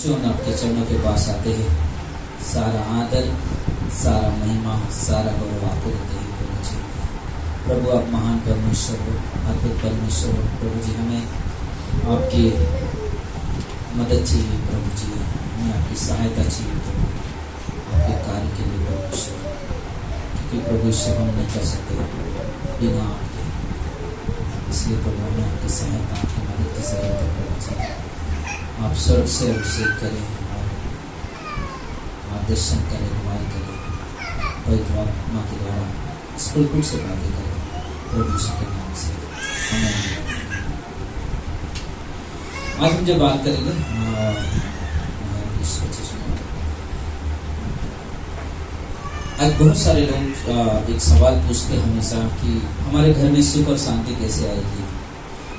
चुन आपके चरणों के पास आते हैं। सारा आदर, सारा महिमा, सारा गौरव आपको देते हैं प्रभु जी। प्रभु आप महान परमेश्वर हो, अद्भुत परमेश्वर हो प्रभु जी। हमें आपकी मदद चाहिए प्रभु जी, हमें आपकी सहायता चाहिए प्रभु, आपके कार्य के लिए परमेश्वर, क्योंकि प्रभु इससे हम नहीं कर सकते बिना आपके। इसलिए प्रभु हमें आपकी सहायता, आपकी मदद की जरूरत है प्रभु जी। आप स्वर्ग से अभिषेक करें, मार्गदर्शन करें, हमारी करें, पवित्र आत्मा के द्वारा स्कूल से बातें करें प्रभु यीशु के नाम से हमें। आज हम जो बात करेंगे आज बहुत सारे लोग एक सवाल पूछते हैं हमेशा कि हमारे घर में सुख और शांति कैसे आएगी,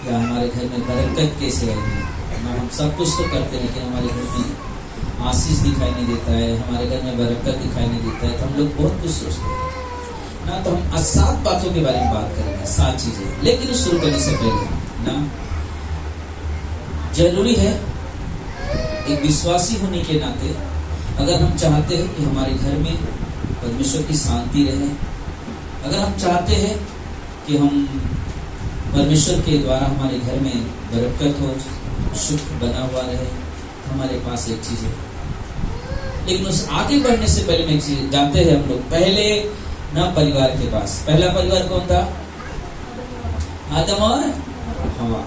या हमारे घर में बरकत कैसे आएगी। हम सब कुछ तो करते हैं लेकिन हमारे घर में आशीष दिखाई नहीं देता है, हमारे घर में बरकत दिखाई नहीं देता है। तो हम लोग बहुत कुछ सोचते हैं ना। तो हम 7 बातों के बारे में बात करेंगे, 7 चीजें। लेकिन उस शुरू करने से पहले ना जरूरी है एक विश्वासी होने के नाते, अगर हम चाहते हैं कि हमारे घर में परमेश्वर की शांति रहे, अगर हम चाहते हैं कि हम परमेश्वर के द्वारा हमारे घर में बरकत हो, सुख बना हुआ रहे, तो हमारे पास एक चीज है। लेकिन उस आगे बढ़ने से पहले में एक चीज जानते हैं हम लोग। पहले ना परिवार के पास, पहला परिवार कौन था? आदम और हवा।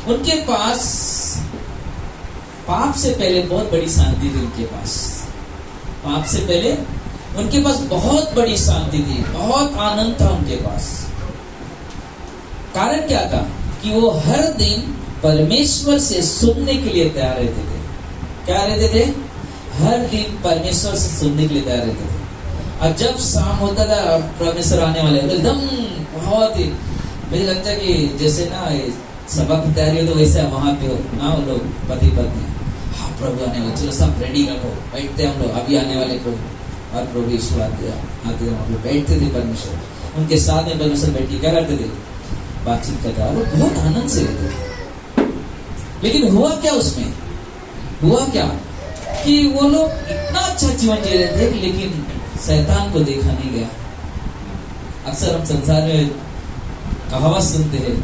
उनके पास पाप से पहले बहुत बड़ी शांति थी उनके पास। पाप से पहले उनके पास बहुत बड़ी शांति थी, बहुत आनंद था उनके पास। कारण क्या था? कि वो हर दिन परमेश्वर से सुनने के लिए तैयार रहते थे। क्या रहते थे? हर दिन परमेश्वर से सुनने के लिए तैयार रहते थे। और जब शाम होता था परमेश्वर आने वाले एकदम बहुत ही, मुझे लगता है कि जैसे ना सबक की तैयारी हो तो वैसे वहां पे हो ना, वो लोग पति पत्नी, हाँ प्रभु आने वाले, चलो सब रेडी रखो, बैठते हम लोग, अभी आने वाले प्रभु। और प्रभु ईश्वर आते हम लोग बैठते थे परमेश्वर उनके साथ में। परमेश्वर बैठ के क्या करते थे? बातचीत करता, वो बहुत आनंद से रहते थे। लेकिन हुआ क्या उसमें? हुआ क्या कि वो लोग इतना अच्छा जीवन जी रहे थे, लेकिन शैतान को देखा नहीं गया। अक्सर हम संसार में कहावत सुनते हैं,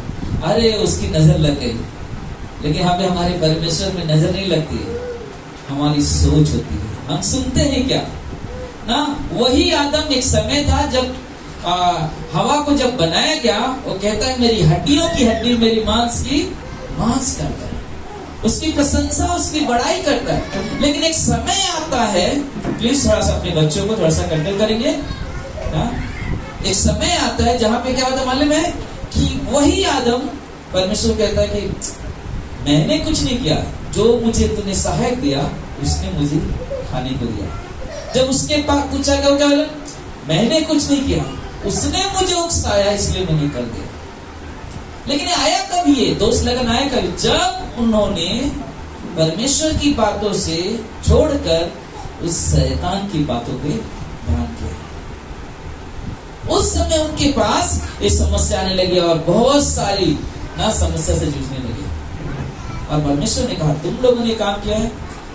अरे उसकी नजर लग गई, लेकिन हमें हमारे परमेश्वर में नजर नहीं लगती है, हमारी सोच होती है। हम सुनते हैं क्या ना। वही आदम एक समय था जब हवा को जब बनाया गया, वो कहता है मेरी हड्डियों की हड्डी, मेरी मांस की मांस करता है, उसकी प्रशंसा, उसकी बड़ाई करता है। लेकिन एक समय आता है, प्लीज थोड़ा सा अपने बच्चों को थोड़ा सा कंट्रोल करेंगे ना। एक समय आता है जहां पे क्या होता है मालूम है? कि वही आदम परमेश्वर कहता है कि मैंने कुछ नहीं किया, जो मुझे तूने सहायक दिया उसने मुझे खाने को दिया। जब उसके पास पूछा क्या बोला? मैंने कुछ नहीं किया, उसने मुझे उकसाया इसलिए मैंने कर दिया। लेकिन आया कभी? ये दोष लगन आया कभी? जब उन्होंने परमेश्वर की बातों से छोड़कर उस शैतान की बातों पे ध्यान किया। उस समय उनके पास ये समस्या आने लगी और बहुत सारी ना समस्या से जूझने लगे। और परमेश्वर ने कहा तुम लोगों ने काम किया है,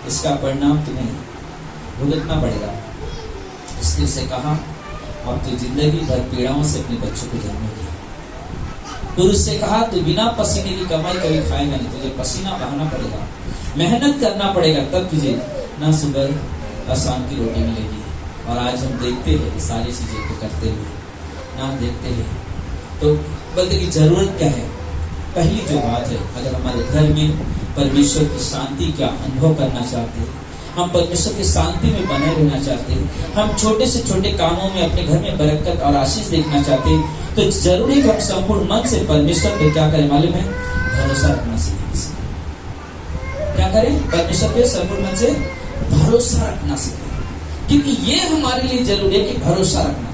इसका परिणाम तुम्हें भुगतना पड़ेगा। स्त्री से कहा अब तो जिंदगी भर पीड़ाओं से अपने बच्चों को जन्मेगी। पुरुष से कहा तू बिना पसीने की कमाई कभी खाएगा नहीं, तुझे पसीना बहाना पड़ेगा, मेहनत करना पड़ेगा, तब तुझे ना सुबह और शाम की रोटी मिलेगी। और आज हम देखते हैं सारी चीजें को करते हुए ना, देखते हैं तो बोलते की जरूरत क्या है? पहली जो बात है, अगर हमारे घर में परमेश्वर की शांति का अनुभव करना चाहते हैं, हम परमेश्वर की शांति में बने रहना चाहते हैं, हम छोटे से छोटे कामों में अपने घर में बरकत और आशीष देखना चाहते हैं, तो जरूरी है कि हम संपूर्ण मन से परमेश्वर पे क्या करें मालूम है? भरोसा रखना सीखें। क्या करें? परमेश्वर पे संपूर्ण मन से भरोसा रखना सीखें। क्योंकि ये हमारे लिए जरूरी है कि भरोसा रखना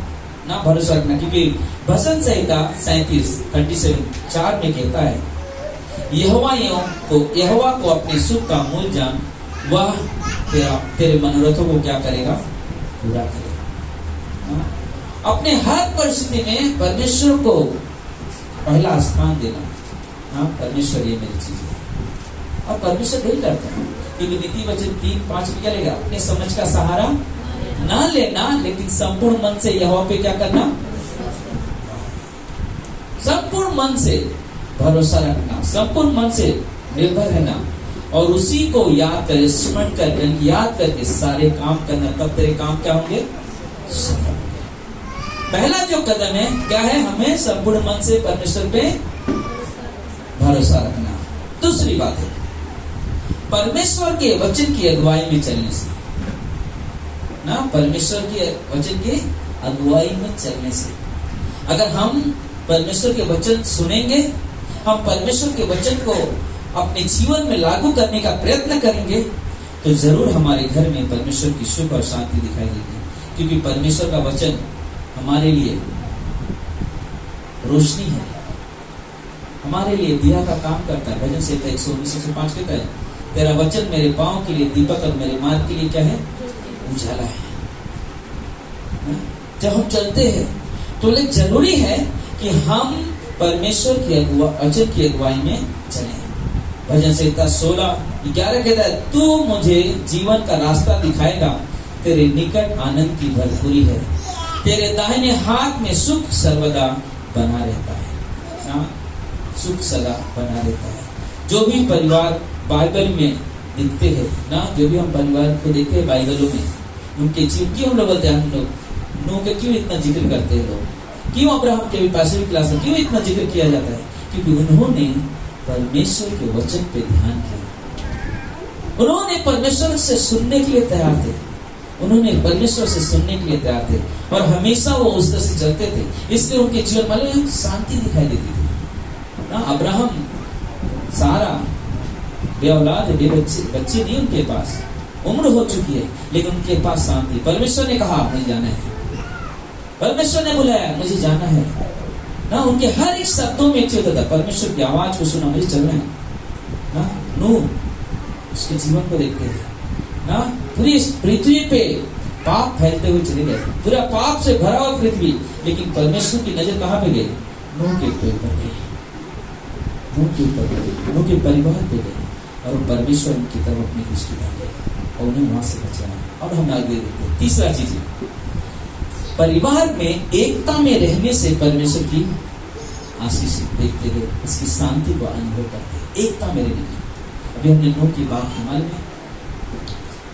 ना, भरोसा रखना। क्योंकि भजन संहिता 37:4 में कहता है यहोवा को अपने सुख का मूल जान, वह तेरे मनोरथों को क्या करेगा? पूरा करेगा। अपने हर परिस्थिति में परमेश्वर को पहला स्थान देना। हाँ, परमेश्वर ये मेरी चीज है। और परमेश्वर यही करता है क्योंकि नीति वचन 3:5 में क्या लेगा, अपने समझ का सहारा ना लेना, लेकिन संपूर्ण मन से यहोवा पे क्या करना, संपूर्ण मन से भरोसा रखना, संपूर्ण मन से निर्भर रहना, और उसी को याद कर, स्मरण करके, याद करके सारे काम करना, तब तेरे काम क्या होंगे, सफल होंगे। पहला जो कदम है क्या है, हमें संपूर्ण मन से परमेश्वर पे भरोसा रखना। दूसरी बात है परमेश्वर के वचन की अगुवाई में चलने से ना, परमेश्वर के वचन की अगुवाई में चलने से, अगर हम परमेश्वर के वचन सुनेंगे, हम परमेश्वर के वचन को अपने जीवन में लागू करने का प्रयत्न करेंगे, तो जरूर हमारे घर में परमेश्वर की सुख और शांति दिखाई देगी, क्योंकि परमेश्वर का वचन हमारे लिए रोशनी है, हमारे लिए दिया का काम करता है। भजन संहिता 119:105 कहता है, तेरा वचन मेरे पांव के लिए दीपक और मेरे मार्ग के लिए क्या है, उजाला है। जब हम चलते हैं तो जरूरी है कि हम परमेश्वर की वचन की अगुवाई में चलें। भजन संहिता 16:11 कहता है, तू मुझे जीवन का रास्ता दिखाएगा, तेरे निकट आनंद की भरपूरी है, तेरे दाहिने हाथ में सुख सर्वदा बना रहता है ना, सुख सदा बना रहता है। जो भी परिवार बाइबल में दिखते हैं ना, जो भी हम परिवार को देखते हैं बाइबलों में, उनके जीवन क्यों हम लोग बोलते हैं, हम लोग नूह के क्यों इतना जिक्र करते हैं लोग, क्यों अब्राहम के पासवी क्लास में क्यों इतना जिक्र किया जाता है, क्योंकि उन्होंने परमेश्वर के वचन पे ध्यान किया, उन्होंने परमेश्वर से सुनने के लिए तैयार थे, उन्होंने परमेश्वर से सुनने के लिए तैयार थे, और हमेशा वो उस तरह से चलते थे, इसलिए उनके जीवन में शांति दिखाई देती थी ना। अब्राहम, सारा बे औलाद, बच्चे नहीं उनके पास, उम्र हो चुकी है, लेकिन उनके पास शांति। परमेश्वर ने कहा मुझे जाना है, परमेश्वर ने बुलाया मुझे जाना है ना, उनके हर एक शब्दों में एक चीज होता था, परमेश्वर की आवाज को सुना, मुझे चलना है ना। नूह, उसके जीवन को देखते हैं ना, पूरी पृथ्वी पे पाप फैलते हुए चले गए, पूरा पाप से भरा हुआ पृथ्वी, लेकिन परमेश्वर की नजर कहाँ पे गई, नूह के ऊपर गई, नूह के ऊपर गई, नूह के परिवार पे गई, और परमेश्वर उनकी तरफ अपनी दृष्टि डाल गए और उन्हें वहां से बचाया। और हम आगे देखते हैं तीसरा चीज, परिवार में एकता में रहने से परमेश्वर की आशीष देखते हुए उसकी शांति को अनुभव करते हैं, एकता में रहने की। अभी हमने नूह की बात की, मालूम है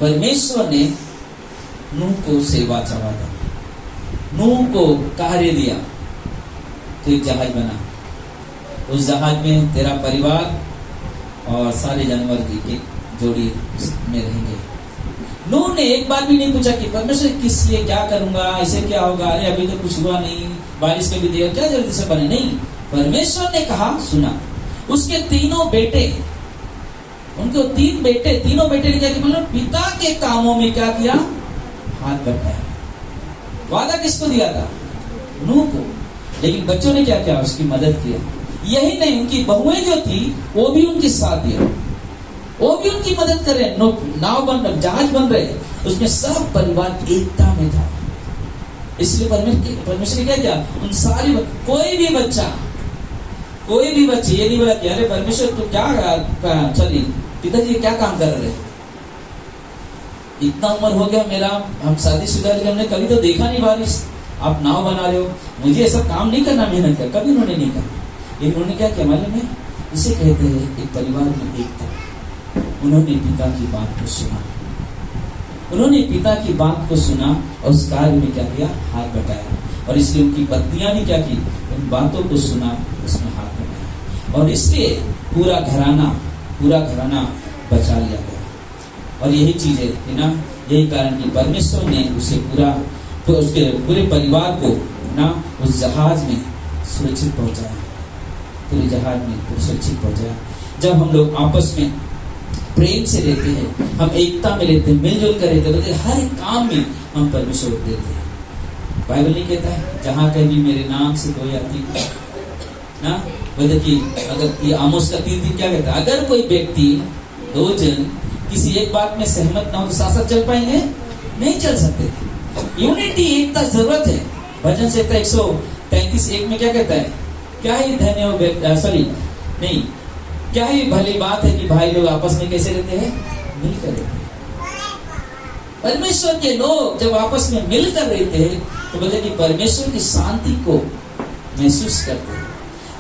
परमेश्वर ने नूह को सेवा चढ़ाया, नूह को कार्य दिया, तो एक जहाज बना, उस जहाज में तेरा परिवार और सारे जानवर की जोड़ी में रहेंगे। नूह ने एक बार भी नहीं पूछा कि परमेश्वर किस लिए क्या करूंगा, इसे क्या होगा, अरे अभी तो कुछ हुआ नहीं, बारिश कभी देगा, क्या जल्दी से बने, नहीं, परमेश्वर ने कहा, सुना। उसके तीनों बेटे, उनको 3 बेटे, तीनों बेटे ने क्या किया, मतलब पिता के कामों में क्या किया, हाथ बटाया। वादा किसको दिया था, नूह को, लेकिन बच्चों ने क्या किया, उसकी मदद किया। यही नहीं, उनकी बहुएं जो थी वो भी उनके साथ दिया, वो भी उनकी मदद कर रहे, नाव बन रहे, जहाज बन रहे, उसमें सब परिवार एकता में था। इसलिए परमेश्वर ने क्या किया, उन सारी कोई भी बच्चे ये नहीं बोला कि अरे परमेश्वर तो क्या चलिए पिताजी क्या काम कर रहे, इतना उम्र हो गया मेरा, हम शादीशुदा, लेकिन हमने कभी तो देखा नहीं बारिश, आप नाव बना रहे हो, मुझे ऐसा काम नहीं करना, मेहनत कर, कभी उन्होंने नहीं कहा। लेकिन उन्होंने क्या किया मालूम है, इसे कहते हैं एक परिवार में एकता। उन्होंने पिता की बात को सुना, उन्होंने पिता की बात को सुना और उस कार्य में क्या किया, हाथ बटाया। और इसलिए उनकी पत्नियां भी क्या की, उन बातों को सुना, उसमें हाथ बटाया, और इसलिए पूरा घराना बचा लिया गया। और यही चीज है ना, यही कारण कि परमेश्वर ने उसे उसके पूरे परिवार को ना उस जहाज में सुरक्षित पहुंचाया, पूरे जहाज में सुरक्षित पहुंचाया। जब हम लोग आपस में प्रेम से रहते हैं, हम एकता में रहते हैं, मिलजुल कर रहते हैं, हर एक काम में हम परमेश्वर को देते हैं। बाइबल नहीं कहता है, जहां कहीं मेरे नाम से कोई आती ना, बोलते कि अगर ये आमोस का 3 दिन क्या कहता है, अगर कोई व्यक्ति 2 जन किसी एक बात में सहमत ना हो तो साथ साथ चल पाएंगे, नहीं चल सकते। यूनिटी, एकता जरूरत है। भजन संहिता 133:1 में क्या कहता है, क्या ही धन्य क्या ही भली बात है कि भाई लोग आपस में कैसे रहते हैं, मिलकर रहते। परमेश्वर के लोग जब आपस में मिलकर रहते हैं तो बोलते कि परमेश्वर की शांति को महसूस करते हैं,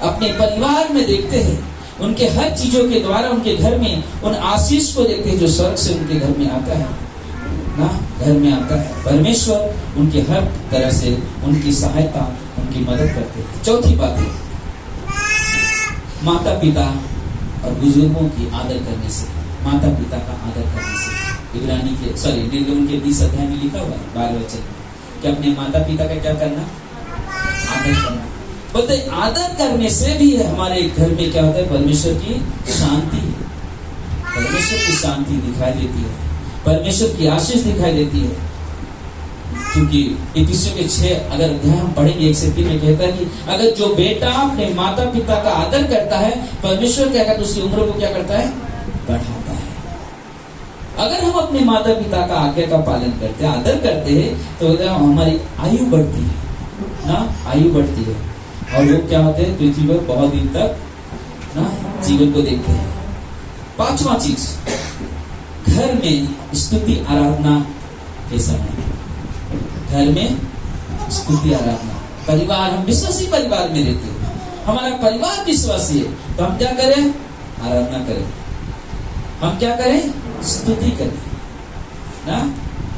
अपने परिवार में देखते हैं, उनके हर चीजों के द्वारा उनके घर में उन आशीष को देखते हैं जो स्वर्ग से उनके घर में आता है ना, घर में आता है। परमेश्वर उनके हर तरह से उनकी सहायता, उनकी मदद करते हैं। चौथी बात है माता पिता और बुजुर्गों की आदर करने से, माता पिता का आदर करने से। निर्गमन के 20 अध्याय में लिखा हुआ है 12 वचन कि अपने माता पिता का क्या करना, आदर करना। बोलते आदर करने से भी हमारे घर में क्या होता है, परमेश्वर की शांति, परमेश्वर की शांति दिखाई देती है, परमेश्वर की आशीष दिखाई देती है। क्योंकि इफिसियों के 6 अगर अध्याय हम पढ़ेंगे 1 से 3 में कहता है कि अगर जो बेटा अपने माता पिता का आदर करता है, परमेश्वर क्या करता है, उसकी उम्र को क्या करता है, बढ़ाता है। अगर हम अपने माता पिता का आज्ञा का पालन करते हैं, आदर करते हैं, तो हमारी आयु बढ़ती है ना, आयु बढ़ती है और लोग क्या होते हैं, पृथ्वी पर बहुत दिन तक ना जीवन को देखते हैं। 5वां चीज, घर में स्तुति आराधना के समय, घर में स्तुति आराधना। परिवार, हम विश्वासी परिवार में रहते हैं, हमारा परिवार विश्वासी है, तो हम क्या करें, आराधना करें। हम क्या करें, स्तुति करें ना,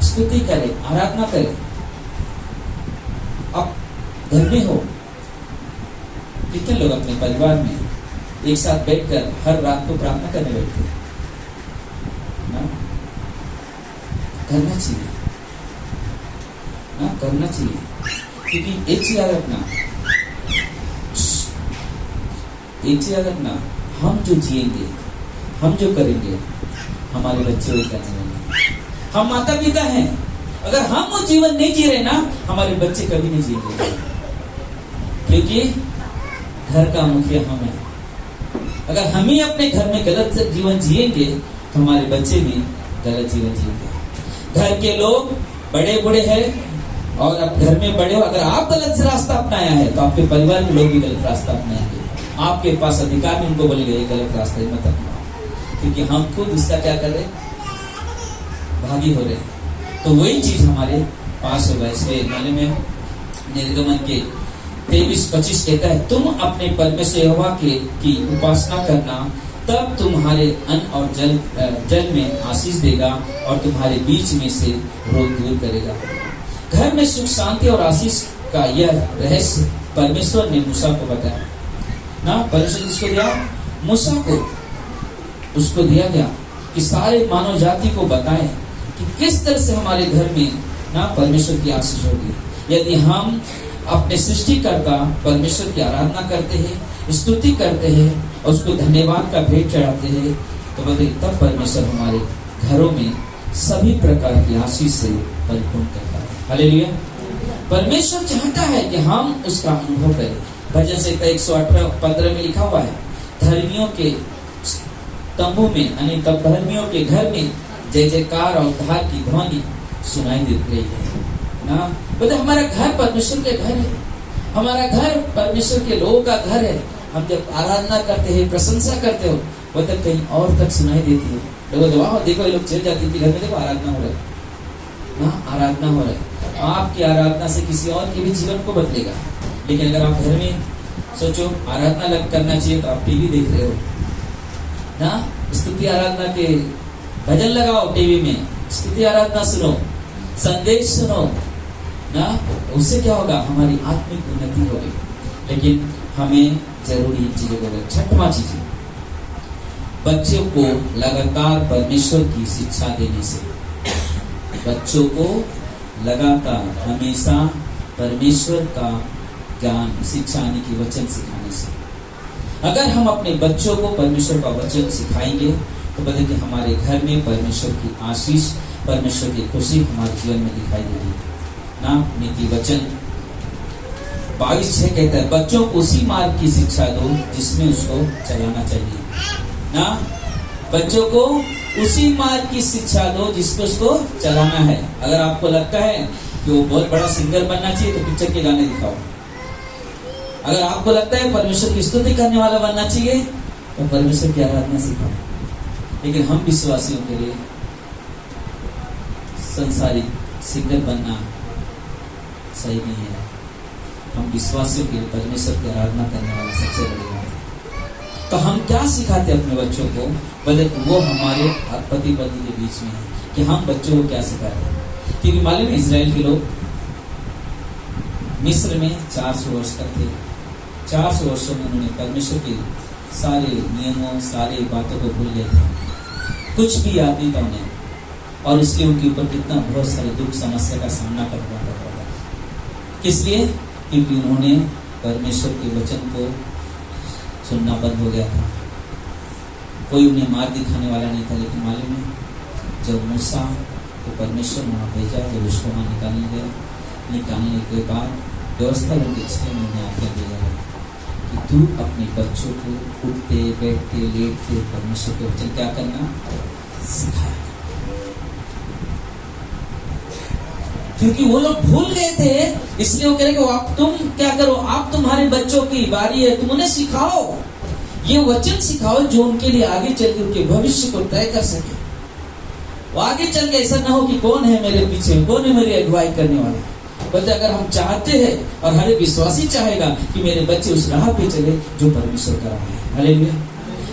स्तुति करें, आराधना करें। अब घर में हो, कितने लोग अपने परिवार में एक साथ बैठकर हर रात को प्रार्थना करने बैठते हैं ना? करना चाहिए ना, करना चाहिए। क्योंकि एक चीज याद रखना, एक चीज याद रखना, हम जो जिएंगे, हम जो करेंगे, हमारे बच्चे वो करने वाले। हम माता पिता हैं, अगर हम वो जीवन नहीं जी रहे ना, हमारे बच्चे कभी नहीं जिएंगे, क्योंकि घर का मुखिया हम हैं। अगर हम ही अपने घर में गलत जीवन जिएंगे तो हमारे बच्चे भी गलत जीवन जिएंगे। घर के लोग बड़े बूढ़े हैं और अब घर में बड़े हो, अगर आप गलत रास्ता अपनाया है तो आपके परिवार के लोग भी गलत रास्ता अपनाएंगे। आपके पास अधिकार में उनको बोलेंगे ये गलत रास्ता मत अपनाओ, क्योंकि हम खुद इसका क्या कर रहे, भागी हो रहे। तो वही चीज हमारे पास होगा। इसलिए मालूम है निर्गमन के 23-25 कहता है, तुम अपने परमेश्वर यहोवा की उपासना करना, तब तुम्हारे अन्न और जल में आशीष देगा और तुम्हारे बीच में से रोग दूर करेगा। घर में सुख शांति और आशीष का यह रहस्य परमेश्वर ने मूसा को बताया ना। परमेश्वर किसको दिया, मूसा को, उसको दिया गया कि सारे मानव जाति को बताएं कि किस तरह से हमारे घर में ना परमेश्वर की आशीष होगी। यदि हम अपने सृष्टिकर्ता परमेश्वर की आराधना करते हैं, स्तुति करते हैं और उसको धन्यवाद का भेंट चढ़ाते हैं, तो बताइए तब परमेश्वर हमारे घरों में सभी प्रकार की आशीष से परिपूर्ण करता है। हालेलुया। परमेश्वर चाहता है कि हम उसका अनुभव करें। भजन संहिता 118:15 में लिखा हुआ है, धर्मियों के तंबू में यानी तब धर्मियों के घर में जय जयकार और उद्धार की ध्वनि सुनाई दे रही है ना। बोले हमारा घर परमेश्वर के घर है, हमारा घर परमेश्वर के लोगों का घर है। हम जब आराधना करते हैं, प्रशंसा करते हो, वो तब कहीं और तक सुनाई देती है। लोग देखो ये लोग चल जाती थी घर में, देखो आराधना हो रहा है ना, आराधना हो रहा है। आपकी आराधना से किसी और के भी जीवन को बदलेगा। लेकिन अगर आप घर में सोचो आराधना करना चाहिए, तो आप टीवी देख रहे हो ना, स्तुति आराधना के भजन लगाओ टीवी में, स्तुति आराधना सुनो, संदेश सुनो ना, उससे क्या होगा, हमारी आत्मिक उन्नति होगी। लेकिन हमें जरूरी चीजों को, 6वां चीज, बच्चों को लगातार परमेश्वर की शिक्षा देने से, बच्चों को लगातार हमेशा परमेश्वर का ज्ञान, शिक्षा यानी कि वचन सिखाने से। अगर हम अपने बच्चों को परमेश्वर का वचन सिखाएंगे तो बता कि हमारे घर में परमेश्वर की आशीष, परमेश्वर की खुशी हमारे जीवन में दिखाई देगी ना। नीति वचन 22:6 कहता है, बच्चों को उसी मार्ग की शिक्षा दो जिसमें उसको चलाना चाहिए ना। बच्चों को उसी मार्ग की शिक्षा दो जिसको उसको चलाना है। अगर आपको लगता है कि वो बहुत बड़ा सिंगर बनना चाहिए तो पिक्चर के गाने दिखाओ। अगर आपको लगता है परमेश्वर की स्तुति करने वाला बनना चाहिए तो परमेश्वर की आराधना सिखाओ। लेकिन हम विश्वासियों के लिए संसारिक सिंगर बनना सही नहीं है। हम विश्वासियों के लिए परमेश्वर की आराधना करने वाला सबसे बड़ी बात है। तो हम क्या सिखाते अपने बच्चों को, भले वो हमारे पति पत्नी के बीच में है, कि हम बच्चों को क्या सिखाते हैं। क्योंकि मालूम है इजराइल के लोग मिस्र में 400 वर्ष तक थे। 400 वर्षों में उन्होंने परमेश्वर के सारे नियमों, सारे बातों को भूल गए थे, कुछ भी याद नहीं था उन्हें, और इसलिए उनके ऊपर कितना बहुत सारे दुख समस्या का सामना करना पड़ता था। किस लिए? क्योंकि उन्होंने परमेश्वर के वचन को सुनना बंद हो गया था। कोई उन्हें मार दिखाने वाला नहीं था। लेकिन मालूम है जब मूसा को परमेश्वर वहाँ भेजा, जब उसको वहाँ निकालने के बाद व्यवस्था लगी, इसलिए मैंने आज्ञा दिया कि तू अपने बच्चों को उठते बैठते लेटते परमेश्वर के वचन क्या करना सिखाया। क्योंकि वो लोग भूल गए थे, इसलिए वो कह रहे कि आप तुम क्या करो, आप तुम्हारे बच्चों की बारी है, तुम उन्हें सिखाओ, ये वचन सिखाओ जो उनके लिए आगे चल के उनके भविष्य को तय कर सके। वो आगे चल के ऐसा ना हो कि कौन है मेरे पीछे, कौन है मेरी अगुवाई करने वाला। बल्कि अगर हम चाहते हैं और हर विश्वासी चाहेगा कि मेरे बच्चे उस राह पे चले जो परमेश्वर का राह है, हालेलुया,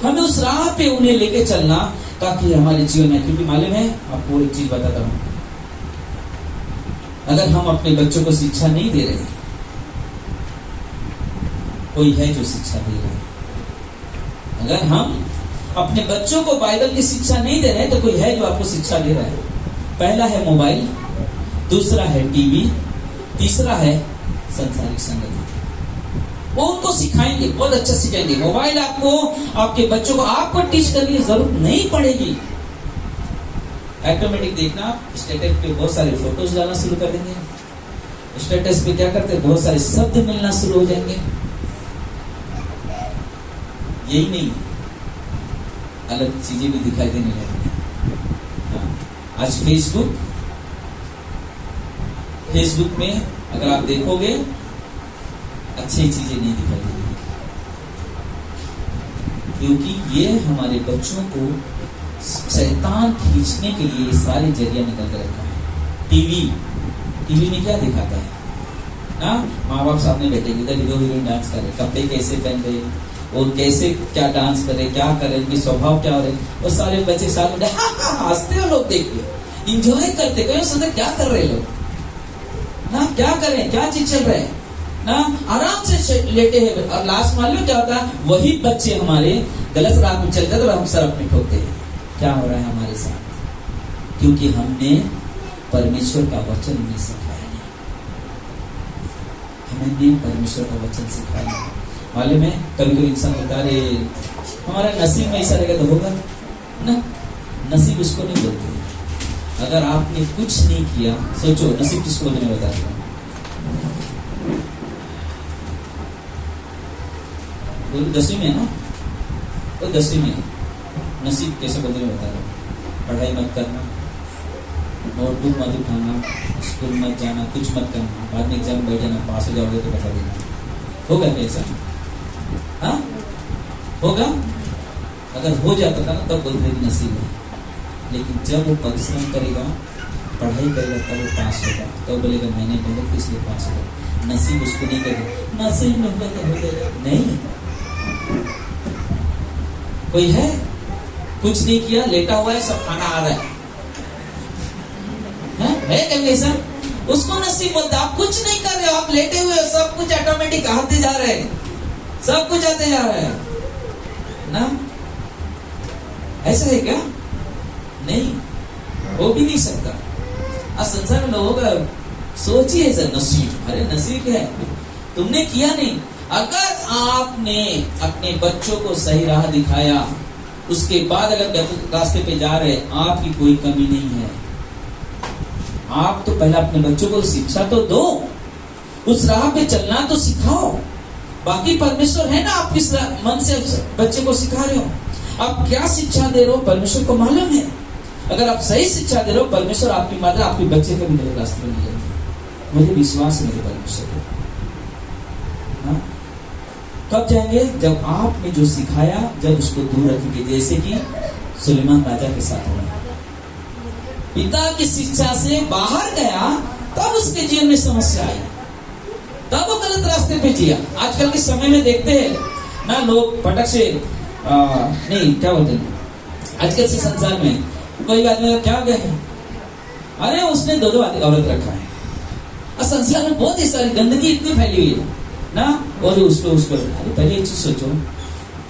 हमें उस राह पे उन्हें लेके चलना ताकि हमारे जीवन में, क्योंकि मालूम है आपको एक चीज बताता हूँ, अगर हम अपने बच्चों को शिक्षा नहीं दे रहे, कोई है जो शिक्षा दे रहा है। अगर हम अपने बच्चों को बाइबल की शिक्षा नहीं दे रहे तो कोई है जो आपको शिक्षा दे रहा है। पहला है मोबाइल, दूसरा है टीवी, तीसरा है संसारिक संगति। वो उनको सिखाएंगे, बहुत अच्छा सिखाएंगे। मोबाइल आपको, आपके बच्चों को आपको टीच करने की जरूरत नहीं पड़ेगी। ऑटोमेटिक देखना, स्टेटस पे बहुत सारे फोटोज डालना शुरू कर देंगे। स्टेटस पे क्या करते हैं, बहुत सारे शब्द मिलना शुरू हो जाएंगे। यही नहीं, अलग चीजें भी दिखाई देने लगेंगी। आज फेसबुक में अगर आप देखोगे अच्छी चीजें नहीं दिखाई देंगी, क्योंकि ये हमारे बच्चों को शैतान खींचने के लिए सारे जरिया निकल कर रखा है। टीवी में क्या दिखाता है ना, माँ बाप सामने बैठे इधर हीरो हीरोइन डांस कर रहे, कपड़े कैसे पहन रहे, और कैसे क्या डांस कर रहे, क्या कर रहे, उनकी स्वभाव क्या हो रहे, और सारे बच्चे साथ में हंसते हैं, लोग देख के इंजॉय करते, कहीं सोचते क्या कर रहे लोग ना, क्या कर रहे हैं, क्या चीज चल रहे हैं ना, आराम से लेटे हैं। और लास्ट मालूम क्या होता है, वही बच्चे हमारे गलत राह में चलते तो हम सर अपने ठोकते हैं। क्या हो रहा है हमारे साथ, क्योंकि हमने परमेश्वर का वचन नहीं सिखाया नहीं, हमने परमेश्वर का वचन सिखाया नहीं। मालूम है कभी कोई इंसान बता रहे हमारा नसीब में ऐसा रहेगा तो होगा ना, नसीब उसको नहीं बोलते। अगर आपने कुछ नहीं किया, सोचो नसीब किसको बोलने बता रहा हूँ, बोलो 10वीं में है ना, तो 10वीं में नसीब कैसे बोलने में बता रहा हूँ। पढ़ाई मत करना, नोटबुक मत उठाना, स्कूल मत जाना, कुछ मत करना, बाद में एग्जाम बैठ जाना, पास हो जाओगे तो बता देना। होगा कैसा? हाँ होगा। अगर हो जाता था ना तब बोलते कि नसीब है, लेकिन जब वो परिश्रम करेगा, पढ़ाई करेगा, तब वो पास होगा, तो बोलेगा मैंने मेहनत की इसलिए पास होगा। नसीब उसको नहीं करेगा, नसीब में होगा तो हो जाएगा, नहीं। कोई है कुछ नहीं किया, लेटा हुआ है, सब खाना आ रहा है कभी ऐसा? उसको नसीब बोलता। आप कुछ नहीं कर रहे हो, आप लेटे हुए हो, सब कुछ ऑटोमेटिक आते जा रहे हैं, सब कुछ आते जा रहा है ना। ऐसा है क्या? नहीं, हो भी नहीं सकता। आज संसार में लोगों का सोचिए सर, नसीब, अरे नसीब है, तुमने किया नहीं। अगर आपने अपने बच्चों को सही राह दिखाया, उसके बाद अगर गलत रास्ते पे जा रहे, आपकी कोई कमी नहीं है। आप तो पहले अपने बच्चों को शिक्षा तो दो, उस राह पे चलना तो सिखाओ। बाकी परमेश्वर है ना, आप किस मन से बच्चे को सिखा रहे हो, आप क्या शिक्षा दे रहे हो, परमेश्वर को मालूम है। अगर आप सही शिक्षा दे रहे हो, परमेश्वर आपकी मदद, आपके बच्चे को भी गलत रास्ते में नहीं जाएंगे। मुझे विश्वास है मेरे परमेश्वर को। कब जाएंगे? जब आपने जो सिखाया, जब उसको दूर रखेंगे, जैसे कि सुलेमान राजा के साथ हुआ। पिता की शिक्षा से बाहर गया, तब उसके जीवन में समस्या आई, तब वो गलत रास्ते पे जिया। आजकल के समय में देखते हैं ना, लोग फटक से नहीं क्या बोलते हैं, आजकल से संसार में कोई आदमी क्या गए, अरे उसने दो औरत रखा है, और संसार में बहुत ही सारी गंदगी इतनी फैली हुई है ना, और उसको अरे पहले एक चीज सोचो,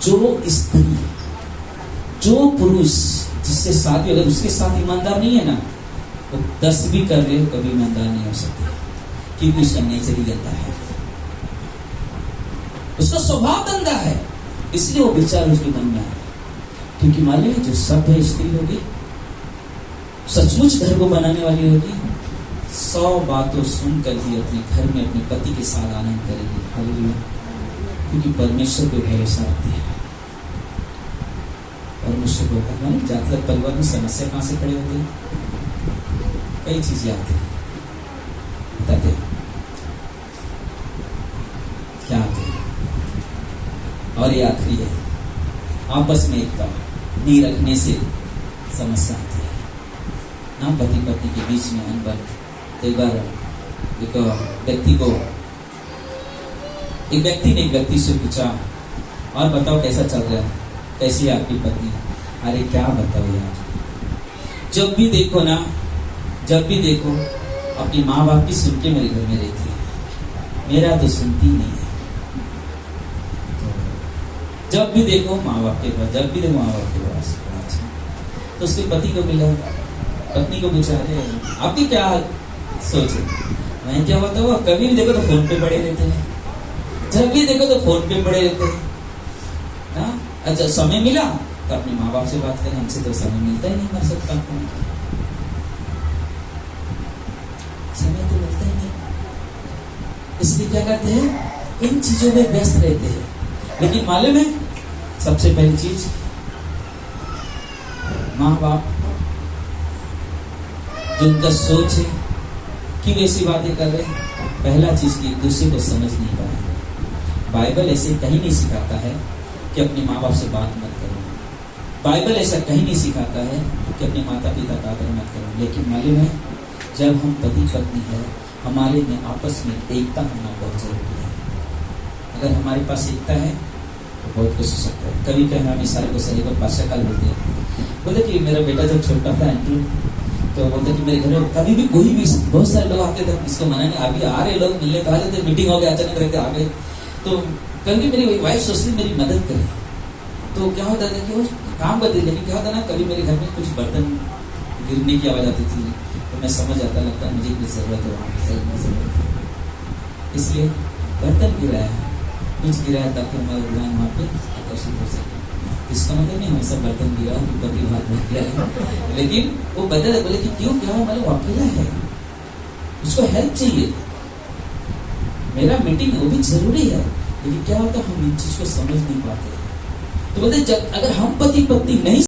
जो स्त्री, जो पुरुष जिससे शादी अगर उसके साथ ईमानदार नहीं है ना, वो 10 भी कर ले कभी ईमानदार नहीं हो सकती, क्योंकि उसका नेचर ही गंदा है, उसका स्वभाव गंदा है, इसलिए वो विचार उसके मन में आए। क्योंकि मालूम है, जो सभ्य स्त्री होगी, सचमुच घर को बनाने वाली होगी, 100 बातों सुनकर भी अपने घर में अपने पति के साथ आनंद करेगी। हालेलुया। क्योंकि परमेश्वर पे भरोसा रखती है, परमेश्वर को मालूम। जातक परिवार में समस्या कहां से खड़े होते हैं, कई चीजें आती है, बताते हैं क्या आती है। और ये आखिरी है, आपस में एकता नहीं रखने से समस्या आती है ना, पति पत्नी के बीच में अनबन। एक बार एक व्यक्ति ने एक व्यक्ति से पूछा, और बताओ कैसा चल रहा है, कैसी है आपकी पत्नी? अरे क्या बताओ यार, जब भी देखो ना, जब भी देखो अपनी माँ बाप की सुन के मेरे घर में रहती है, मेरा तो सुनती नहीं है। जब भी देखो माँ बाप के पास, जब भी देखो माँ बाप के पास। तो उसके पति को मिला, पत्नी को पूछा, अरे आपकी क्या सोच है? मैं क्या बताऊँ, कभी भी देखो तो फोन पे पड़े रहते हैं, जब भी देखो तो फोन पे पड़े रहते हैं ना। अच्छा समय मिला तो अपने माँ बाप से बात करें, हमसे तो समय मिलता ही नहीं, मर सकता समय तो मिलता ही नहीं, इसलिए क्या करते हैं, इन चीजों में व्यस्त रहते हैं। लेकिन मालूम है, सबसे पहली चीज, माँ बाप जो उनका सोच है कि वैसी बातें कर रहे हैं, पहला चीज की एक दूसरे को समझ नहीं पाए। बाइबल ऐसे कहीं नहीं सिखाता है कि अपने माँ बाप से बात मत करो, बाइबल ऐसा कहीं नहीं सिखाता है कि अपने माता पिता का आदर मत करो। लेकिन मालूम है, जब हम पति पत्नी है, हमारे में आपस में एकता होना बहुत जरूरी है। अगर हमारे पास एकता है तो बहुत कुछ हो सकता है। कभी कहीं हम सारे को सही को पाशाकाल बोलते हैं, बोलते कि मेरा बेटा जब छोटा था एंट्रू, तो बोलते कि मेरे घर में कभी भी कोई भी, बहुत सारे लोग आते थे, इसको मना नहीं, अभी आ रहे लोग मिलने तो आ जाते, मीटिंग हो गया अचानक रहते आ गए, तो कभी मेरी वाइफ सोचती मेरी मदद करे, तो क्या होता था कि वो काम करती, लेकिन क्या होता ना, कभी मेरे घर में कुछ बर्तन गिरने की आवाज आती थी, तो मैं समझ आता, लगता मुझे कुछ जरूरत है, वहाँ हेल्प की जरूरत है, इसलिए बर्तन गिराया, कुछ गिराया ताकि हमारा ध्यान वहाँ पे आकर्षित हो सके। इसका मतलब नहीं हमेशा बर्तन गिरा पति हाथ में किया है, लेकिन वो बदल बोले कि क्यों, क्या मतलब अकेला है, उसको हेल्प चाहिए, मेरा मीटिंग वो भी जरूरी है। लेकिन क्या होता, हम इन चीज को समझ नहीं पाते। तो बोलते जब अगर हम पति पत्नी नहीं